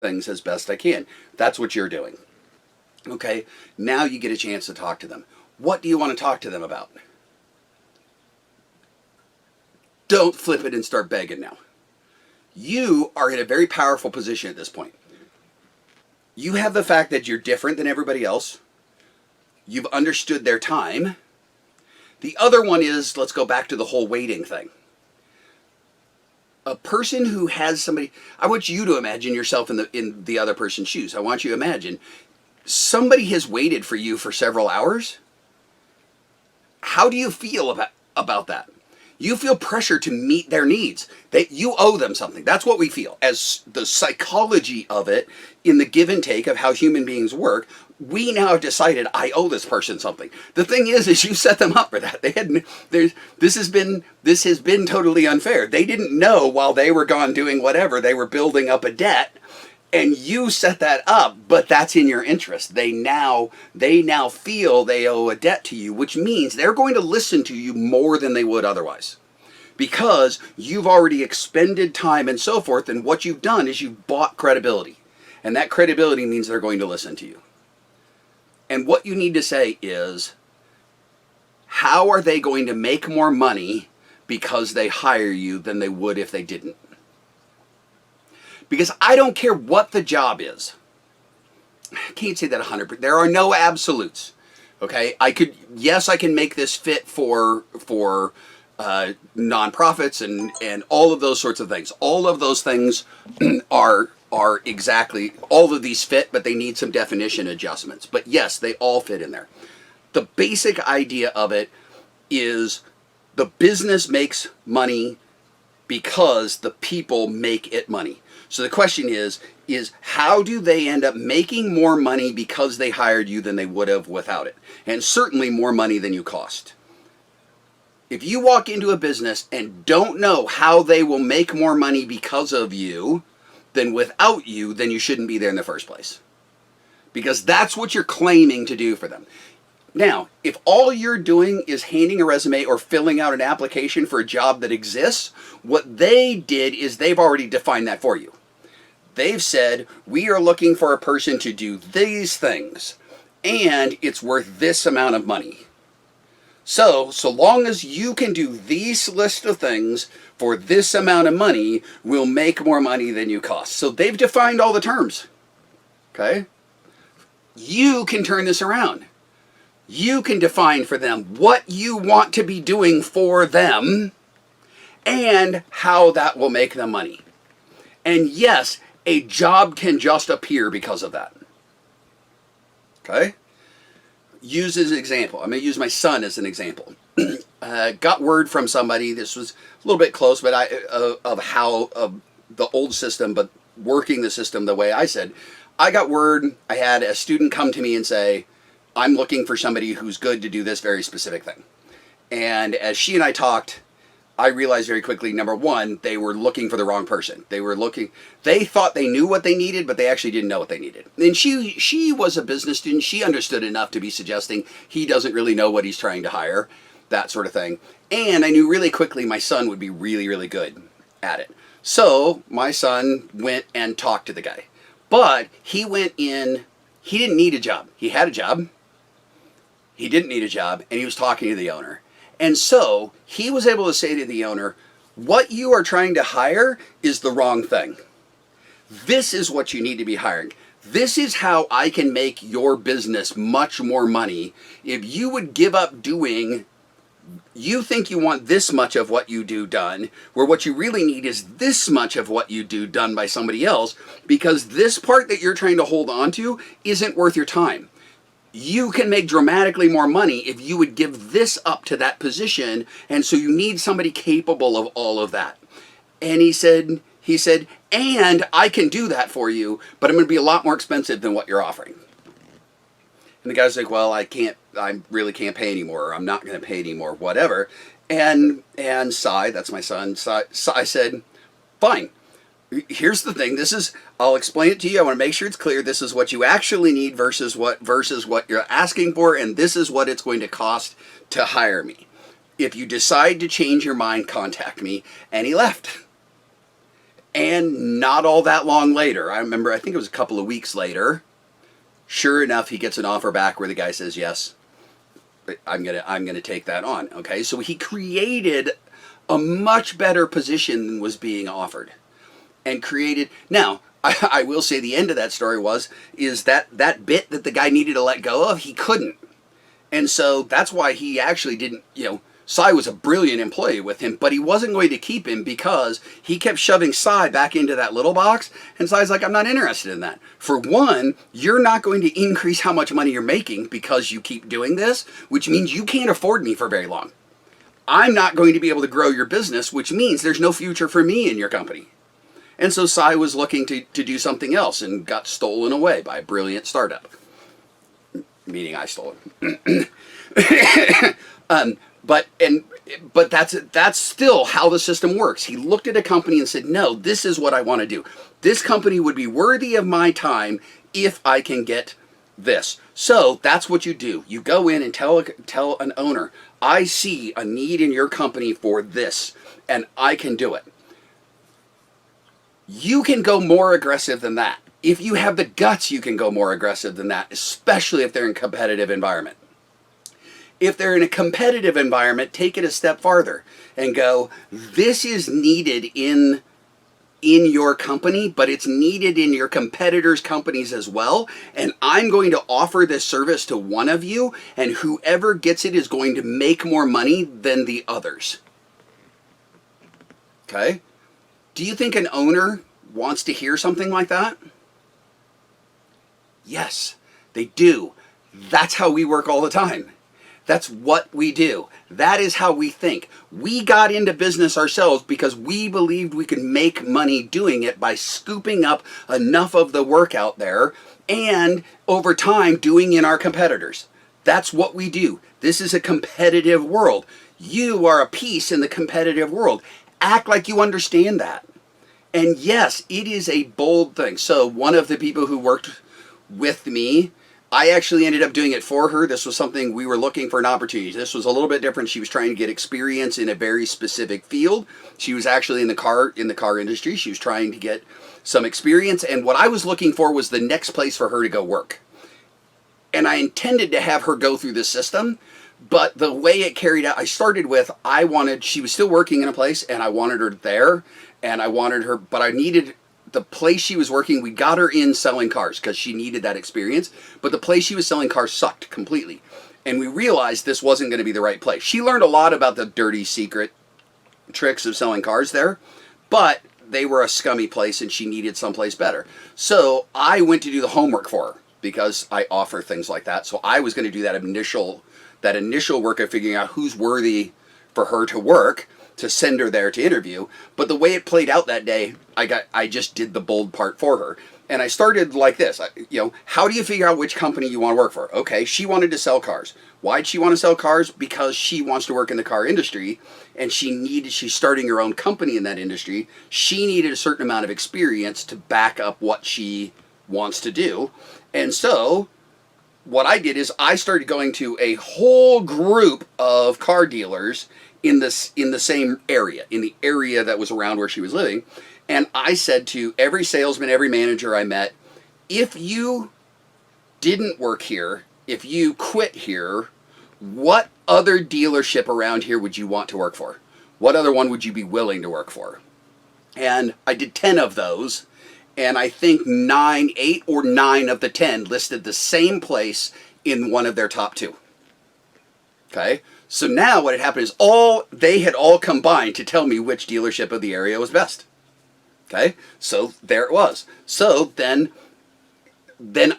things as best I can. That's what you're doing. Okay, now you get a chance to talk to them. What do you want to talk to them about? Don't flip it and start begging now. You are in a very powerful position at this point. You have the fact that you're different than everybody else. You've understood their time. The other one is, let's go back to the whole waiting thing. A person who has somebody, I want you to imagine yourself in the other person's shoes. I want you to imagine somebody has waited for you for several hours. How do you feel about that? You feel pressure to meet their needs. You owe them something. That's what we feel. As the psychology of it, in the give and take of how human beings work, we now have decided I owe this person something. The thing is you set them up for that. This has been totally unfair. They didn't know while they were gone doing whatever, they were building up a debt. And you set that up, but that's in your interest. They now feel they owe a debt to you, which means they're going to listen to you more than they would otherwise. Because you've already expended time and so forth, and what you've done is you've bought credibility. And that credibility means they're going to listen to you. And what you need to say is, how are they going to make more money because they hire you than they would if they didn't? Because I don't care what the job is. I can't say that 100%. There are no absolutes. Okay, I can make this fit for nonprofits and all of those sorts of things. All of those things are exactly, all of these fit, but they need some definition adjustments. But yes, they all fit in there. The basic idea of it is the business makes money because the people make it money. So the question is how do they end up making more money because they hired you than they would have without it? And certainly more money than you cost. If you walk into a business and don't know how they will make more money because of you than without you, then you shouldn't be there in the first place. Because that's what you're claiming to do for them. Now, if all you're doing is handing a resume or filling out an application for a job that exists, what they did is they've already defined that for you. They've said, we are looking for a person to do these things, and it's worth this amount of money. So long as you can do these list of things for this amount of money, we'll make more money than you cost. So they've defined all the terms. Okay? You can turn this around. You can define for them what you want to be doing for them and how that will make them money. And yes, a job can just appear because of that. Okay? Use as an example. I'm going to use my son as an example. Got word from somebody, this was a little bit close, but of the old system, but working the system the way I said. I got word, I had a student come to me and say, I'm looking for somebody who's good to do this very specific thing. And as she and I talked, I realized very quickly, number one, they were looking for the wrong person. They thought they knew what they needed, but they actually didn't know what they needed. And she was a business student. She understood enough to be suggesting he doesn't really know what he's trying to hire, that sort of thing. And I knew really quickly my son would be really, really good at it. So my son went and talked to the guy. But he went in, he didn't need a job. He had a job. He didn't need a job, and he was talking to the owner. And so he was able to say to the owner, what you are trying to hire is the wrong thing. This is what you need to be hiring. This is how I can make your business much more money. If you would give up doing, you think you want this much of what you do done, where what you really need is this much of what you do done by somebody else, because this part that you're trying to hold on to isn't worth your time. You can make dramatically more money if you would give this up to that position, and so you need somebody capable of all of that. And he said, and I can do that for you, but I'm going to be a lot more expensive than what you're offering. And the guy's like, well, I really can't pay anymore, or I'm not going to pay anymore, whatever. And Cy, that's my son, Cy said, fine. Here's the thing. I'll explain it to you. I want to make sure it's clear. This is what you actually need versus what you're asking for, and this is what it's going to cost to hire me. If you decide to change your mind, contact me. And he left. And not all that long later, I remember, I think it was a couple of weeks later, sure enough, he gets an offer back where the guy says, yes, I'm gonna take that on. Okay, so he created a much better position than was being offered, and created. Now, I will say the end of that story is that bit that the guy needed to let go of, he couldn't, and so that's why he actually didn't. Cy was a brilliant employee with him, but he wasn't going to keep him because he kept shoving Cy back into that little box, and Cy's like, I'm not interested in that. For one, you're not going to increase how much money you're making because you keep doing this, which means you can't afford me for very long. I'm not going to be able to grow your business, which means there's no future for me in your company. And so Cy was looking to do something else and got stolen away by a brilliant startup. Meaning I stole it. But that's still how the system works. He looked at a company and said, no, this is what I want to do. This company would be worthy of my time if I can get this. So that's what you do. You go in and tell an owner, I see a need in your company for this, and I can do it. You can go more aggressive than that. If you have the guts, you can go more aggressive than that, especially if they're in a competitive environment. If they're in a competitive environment, take it a step farther and go, this is needed in your company, but it's needed in your competitors' companies as well. And I'm going to offer this service to one of you, and whoever gets it is going to make more money than the others. Okay? Do you think an owner wants to hear something like that? Yes, they do. That's how we work all the time. That's what we do. That is how we think. We got into business ourselves because we believed we could make money doing it by scooping up enough of the work out there and over time doing in our competitors. That's what we do. This is a competitive world. You are a piece in the competitive world. Act like you understand that. And yes, it is a bold thing. So one of the people who worked with me, I actually ended up doing it for her. This was something we were looking for an opportunity. This was a little bit different. She was trying to get experience in a very specific field. She was actually in the car industry. She was trying to get some experience. And what I was looking for was the next place for her to go work. And I intended to have her go through this system. But the way it carried out, I started with, she was still working in a place and I wanted her there. And I wanted her, but I needed the place she was working. We got her in selling cars because she needed that experience, but the place she was selling cars sucked completely. And we realized this wasn't going to be the right place. She learned a lot about the dirty secret tricks of selling cars there, but they were a scummy place and she needed someplace better. So I went to do the homework for her because I offer things like that. So I was going to do that initial work of figuring out who's worthy for her to work, to send her there to interview. But the way it played out that day, I just did the bold part for her. And I started like this, how do you figure out which company you want to work for? Okay, she wanted to sell cars. Why'd she want to sell cars? Because she wants to work in the car industry, and she's starting her own company in that industry. She needed a certain amount of experience to back up what she wants to do. And so what I did is I started going to a whole group of car dealers in the same area, in the area that was around where she was living. And I said to every salesman, every manager I met, if you didn't work here, if you quit here, what other dealership around here would you want to work for? What other one would you be willing to work for? And I did 10 of those, and I think 8 or 9 of the 10 listed the same place in one of their top 2. Okay? So now what had happened is they had all combined to tell me which dealership of the area was best. Okay? So there it was. So then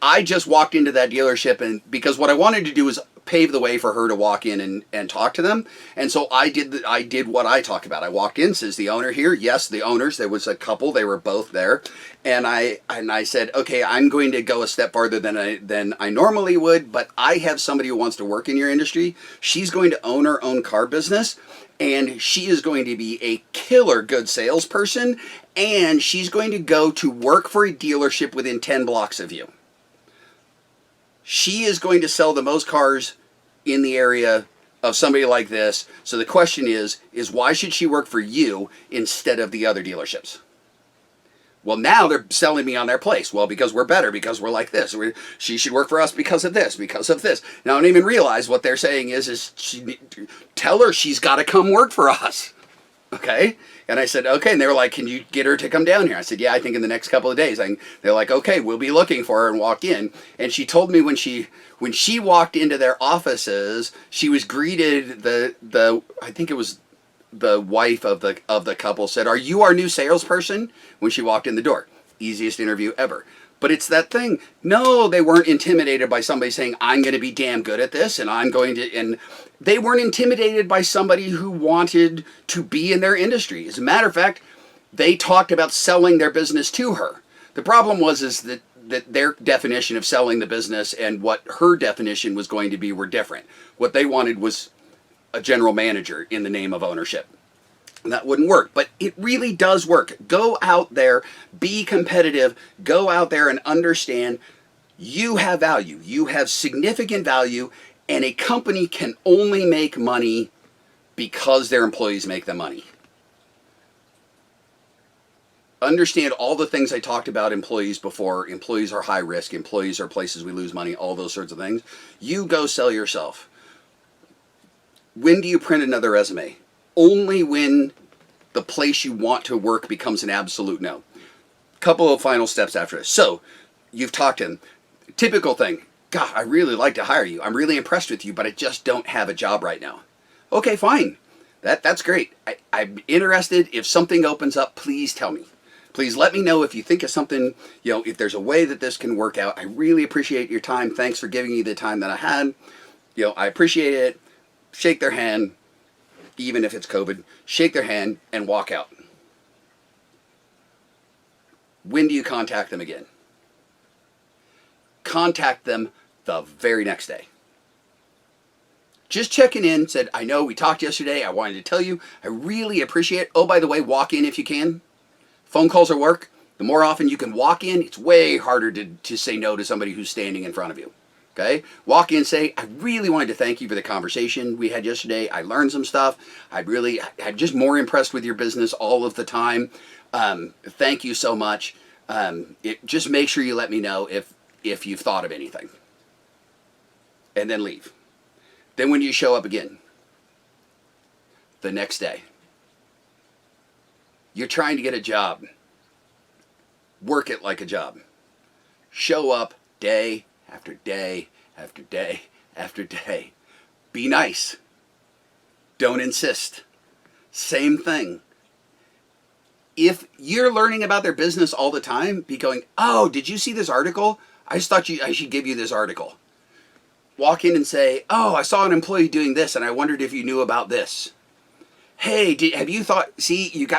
I just walked into that dealership, and because what I wanted to do was pave the way for her to walk in and talk to them. And so I did what I talk about. I walked in, says the owner here. Yes, the owners. There was a couple. They were both there. And I said, okay, I'm going to go a step farther than I normally would, but I have somebody who wants to work in your industry. She's going to own her own car business, and she is going to be a killer good salesperson, and she's going to go to work for a dealership within 10 blocks of you. She is going to sell the most cars in the area of somebody like this. So the question is why should she work for you instead of the other dealerships? Well, now they're selling me on their place. Well, because we're better, because we're like this. She should work for us because of this, because of this. Now, I don't even realize what they're saying is tell her she's got to come work for us. Okay? And I said, okay. And they were like, can you get her to come down here? I said, yeah, I think in the next couple of days. They're like, okay, we'll be looking for her, and walked in. And she told me when she walked into their offices, she was greeted, I think it was the wife of the couple said, are you our new salesperson? When she walked in the door. Easiest interview ever. But it's that thing. No, they weren't intimidated by somebody saying, I'm going to be damn good at this, and I'm going to, and they weren't intimidated by somebody who wanted to be in their industry. As a matter of fact, they talked about selling their business to her. The problem is that their definition of selling the business and what her definition was going to be were different. What they wanted was a general manager in the name of ownership. And that wouldn't work, but it really does work. Go out there, be competitive, go out there and understand you have value. You have significant value, and a company can only make money because their employees make the money. Understand all the things I talked about employees before. Employees are high risk. Employees are places we lose money, all those sorts of things. You go sell yourself. When do you print another resume? Only when the place you want to work becomes an absolute no. Couple of final steps after this. So, you've talked to him. Typical thing. God, I really like to hire you. I'm really impressed with you, but I just don't have a job right now. Okay, fine. That's great. I'm interested. If something opens up, please tell me. Please let me know if you think of something, if there's a way that this can work out. I really appreciate your time. Thanks for giving me the time that I had. I appreciate it. Shake their hand. Even if it's COVID, shake their hand and walk out. When do you contact them again? Contact them the very next day. Just checking in, said, I know we talked yesterday, I wanted to tell you, I really appreciate it. Oh, by the way, walk in if you can. Phone calls are work. The more often you can walk in, it's way harder to say no to somebody who's standing in front of you. Okay? Walk in and say, I really wanted to thank you for the conversation we had yesterday. I learned some stuff. I'm just more impressed with your business all of the time. Thank you so much. Just make sure you let me know if you've thought of anything. And then leave. Then when you show up again, the next day, you're trying to get a job. Work it like a job. Show up day after day after day after day. Be nice. Don't insist. Same thing. If you're learning about their business all the time, be going, oh, did you see this article? I just thought I should give you this article. Walk in and say, oh, I saw an employee doing this and I wondered if you knew about this. Hey, have you thought,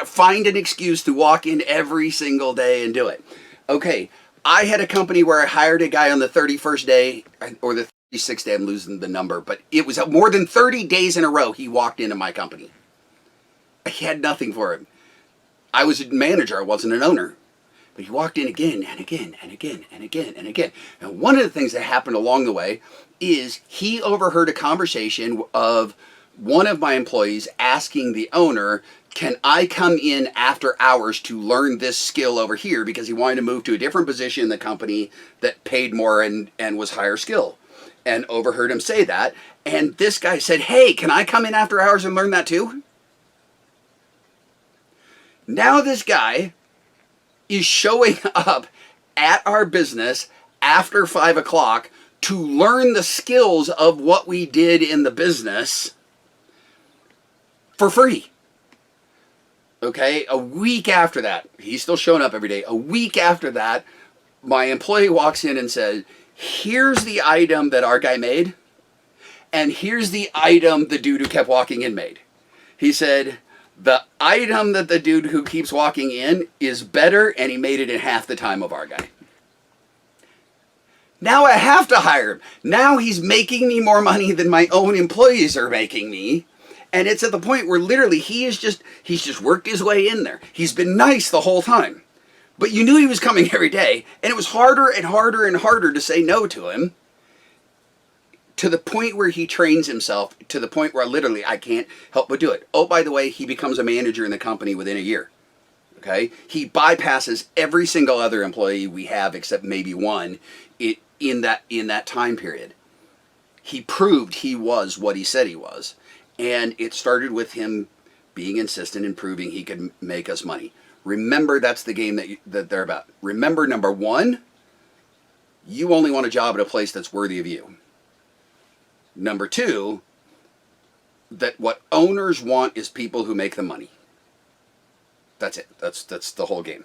find an excuse to walk in every single day and do it. Okay, I had a company where I hired a guy on the 31st day, or the 36th day, I'm losing the number, but it was more than 30 days in a row he walked into my company. I had nothing for him. I was a manager, I wasn't an owner. But he walked in again and again and again and again and again. And one of the things that happened along the way is he overheard a conversation of one of my employees asking the owner, can I come in after hours to learn this skill over here? Because he wanted to move to a different position in the company that paid more and was higher skill. And overheard him say that. And this guy said, hey, can I come in after hours and learn that too? Now this guy is showing up at our business after 5 o'clock to learn the skills of what we did in the business for free. Okay, a week after that, he's still showing up every day. A week after that, my employee walks in and says, here's the item that our guy made, and here's the item the dude who kept walking in made. He said, the item that the dude who keeps walking in is better, and he made it in half the time of our guy. Now I have to hire him. Now he's making me more money than my own employees are making me. And it's at the point where literally he's just worked his way in there. He's been nice the whole time. But you knew he was coming every day, and it was harder and harder and harder to say no to him, to the point where he trains himself, to the point where literally I can't help but do it. Oh, by the way, he becomes a manager in the company within a year. Okay, he bypasses every single other employee we have except maybe one in that time period. He proved he was what he said he was, and it started with him being insistent and proving he could make us money. Remember, that's the game that they're about. Remember, number one, you only want a job at a place that's worthy of you. Number two, that what owners want is people who make the money. That's it. That's the whole game.